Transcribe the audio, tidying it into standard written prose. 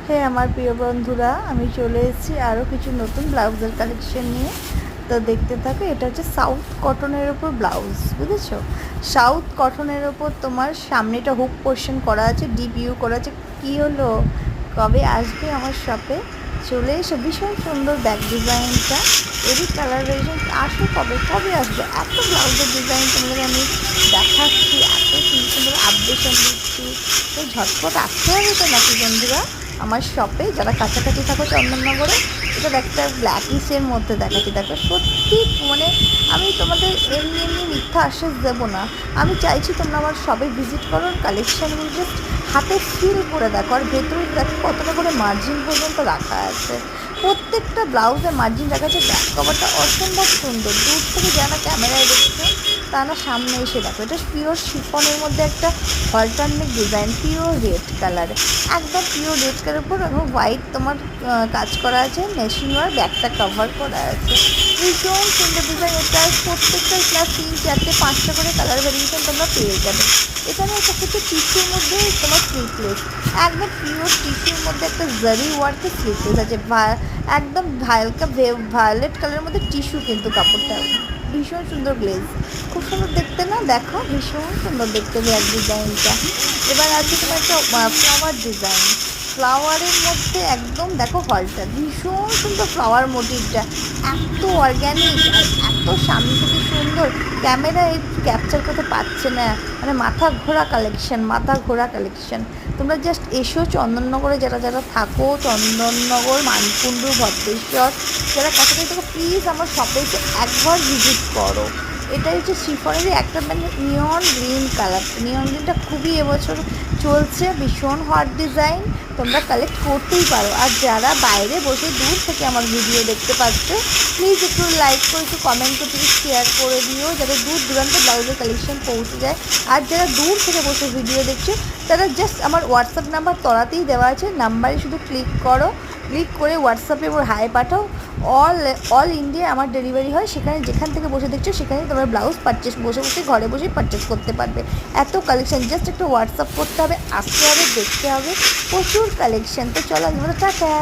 হে আমার প্রিয় বন্ধুরা, আমি চলে এসেছি আরও কিছু নতুন ব্লাউজের কালেকশন নিয়ে। তো দেখতে থাকো। এটা হচ্ছে সাউথ কটনের ওপর ব্লাউজ, বুঝেছো? সাউথ কটনের ওপর তোমার সামনেটা হুক পোর্শন করা আছে, ডিপ ইউ করা আছে। কী হলো, কবে আসবে আমার শপে? চলে এসো। ভীষণ সুন্দর ব্যাক ডিজাইনটা, এরই কালার ভেরিয়েশন। আসো, কবে কবে আসবে? এত ব্লাউজের ডিজাইন তোমাদের আমি দেখাচ্ছি, এত সুন্দর সুন্দর আপডেশন দিচ্ছি। তো ঝটপট আসতে হবে তো নাকি বন্ধুরা আমার শপে, যারা কাছাকাছি থাকো চন্দননগরে। এটা একটা ব্ল্যাকিশের মধ্যে দেখাচ্ছি, দেখো সত্যি মানে আমি তোমাদের এমনি এমনি মিথ্যা আশ্বাস দেবো না। আমি চাইছি তোমরা আমার শপে ভিজিট করো, কালেকশানগুলো জাস্ট হাতে ফিল করে দেখো। আর ভেতরে দেখো কতটা করে মার্জিন পর্যন্ত রাখা আছে, প্রত্যেকটা ব্লাউজে মার্জিন রাখা আছে। ব্যাক কভারটা অসম্ভব সুন্দর, দূর থেকে যারা ক্যামেরায় দেখছো তা না সামনে এসে দেখো। এটা পিওর শিফনের মধ্যে একটা alternate design, pure red colour, একদম পিওর রেড কালার উপর হোয়াইট তোমার কাজ করা আছে, মেশিন ওয়ার ব্যাকটা কভার করা আছে। ভীষণ সুন্দর ডিজাইন। এটা প্রত্যেকটা ক্লাস 3, 4, 5টা করে কালার ভ্যারিয়েশন তোমরা পেয়ে যাবে। এখানে একটা হচ্ছে টিস্যুর মধ্যে তোমার স্লিপলেস, একদম পিওর টিস্যুর মধ্যে একটা জারি ওয়ার্কের স্লিপলেস আছে, একদম হালকা ভায়োলেট কালারের মধ্যে টিস্যু, কিন্তু কাপড়টা ভীষণ সুন্দর গ্লেজ, খুব সুন্দর দেখতে না? দেখো ভীষণ সুন্দর দেখতে ব্যাক ডিজাইনটা। এবার আছে তোমার একটা ফ্লাওয়ার ডিজাইন, ফ্লাওয়ারের মধ্যে একদম দেখো হলটা ভীষণ সুন্দর, ফ্লাওয়ার মোটিভটা এত অর্গ্যানিক আর এত সামনে থেকে সুন্দর, ক্যামেরায় ক্যাপচার করতে পারছে না। মানে মাথা ঘোরা কালেকশন, মাথা ঘোরা কালেকশন। তোমরা জাস্ট এসো চন্দননগরে, যারা যারা থাকো চন্দননগর, মানকুণ্ডু, ভদ্রেশ্বর, যারা কাছাকাছি থাকো প্লিজ আমার শপে এসে একবার ভিজিট করো। এটা হচ্ছে শিফনেরই একটা মানে নিয়ন গ্রিন কালার, নিয়ন গ্রিনটা খুবই এবছর চলছে, ভীষণ হট ডিজাইন, তোমরা কালেক্ট করতেই পারো। আর যারা বাইরে বসে দূর থেকে আমার ভিডিও দেখতে পাচ্ছ প্লিজ একটু লাইক করে, একটু কমেন্ট করে, একটু শেয়ার করে দিও, যাতে দূর দূরান্ত ব্লাউজের কালেকশন পৌঁছে যায়। আর যারা দূর থেকে বসে ভিডিও দেখছো তারা জাস্ট আমার হোয়াটসঅ্যাপ নাম্বার তলাতেই দেওয়া আছে, নাম্বারে শুধু ক্লিক করো, ক্লিক করে হোয়াটসঅ্যাপে ওর হাই পাঠাও। অল ইন্ডিয়া আমার ডেলিভারি হয়, সেখানে যেখান থেকে বসে দেখছো সেখানে তোমার ব্লাউজ পারচেস বসে বসে ঘরে বসেই পারচেস করতে পারবে। এত কালেকশন, জাস্ট একটু হোয়াটসঅ্যাপ করতে হবে, আসতে হবে, দেখতে হবে, প্রচুর কালেকশন। তো চলো, টাটা।